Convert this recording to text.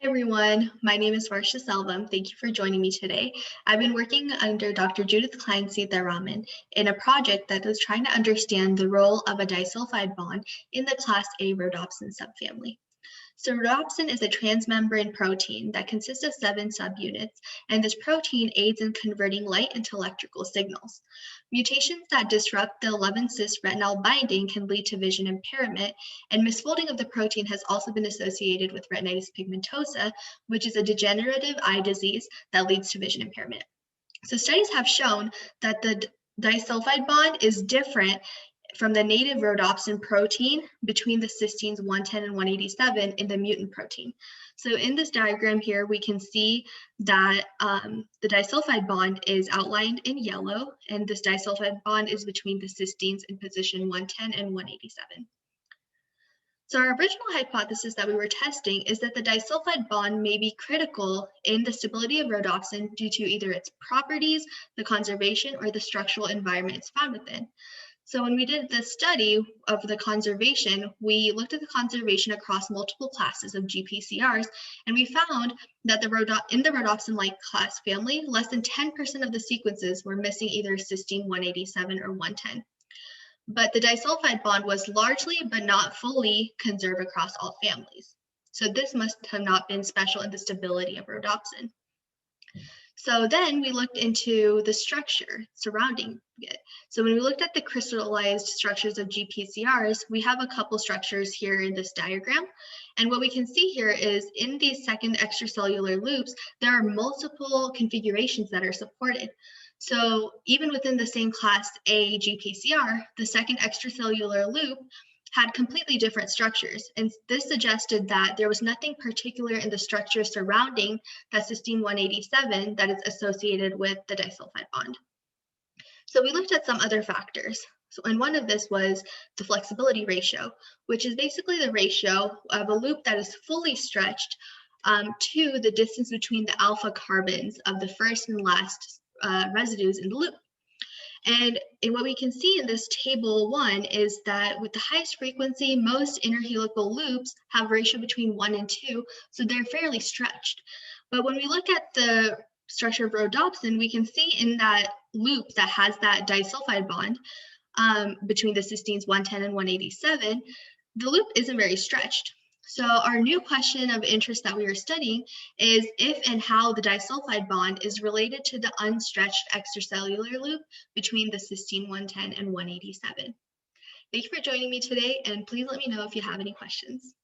Hi everyone, my name is Varsha. Thank you for joining me today. I've been working under Dr. Judith Klein-Sitharaman in a project that is trying to understand the role of a disulfide bond in the class A rhodopsin subfamily. So rhodopsin is a transmembrane protein that consists of 7 subunits, and this protein aids in converting light into electrical signals. Mutations that disrupt the 11-cis retinol binding can lead to vision impairment, and misfolding of the protein has also been associated with retinitis pigmentosa, which is a degenerative eye disease that leads to vision impairment. So studies have shown that the disulfide bond is different from the native rhodopsin protein between the cysteines 110 and 187 in the mutant protein. So in this diagram here, we can see that the disulfide bond is outlined in yellow, and this disulfide bond is between the cysteines in position 110 and 187. So our original hypothesis that we were testing is that the disulfide bond may be critical in the stability of rhodopsin due to either its properties, the conservation, or the structural environment it's found within. So when we did the study of the conservation, we looked at the conservation across multiple classes of GPCRs, and we found that in the rhodopsin-like class family, less than 10% of the sequences were missing either cysteine 187 or 110. But the disulfide bond was largely but not fully conserved across all families. So this must have not been special in the stability of rhodopsin. So then we looked into the structure surrounding it. So when we looked at the crystallized structures of GPCRs, we have a couple structures here in this diagram. And what we can see here is in these second extracellular loops, there are multiple configurations that are supported. So even within the same class A GPCR, the second extracellular loop had completely different structures. And this suggested that there was nothing particular in the structure surrounding that cysteine 187 that is associated with the disulfide bond. So we looked at some other factors. And one of this was the flexibility ratio, which is basically the ratio of a loop that is fully stretched to the distance between the alpha carbons of the first and last residues in the loop. And what we can see in this table 1 is that with the highest frequency, most interhelical loops have a ratio between 1 and 2, so they're fairly stretched. But when we look at the structure of rhodopsin, we can see in that loop that has that disulfide bond between the cysteines 110 and 187, the loop isn't very stretched. So our new question of interest that we are studying is if and how the disulfide bond is related to the unstretched extracellular loop between the cysteine 110 and 187. Thank you for joining me today, and please let me know if you have any questions.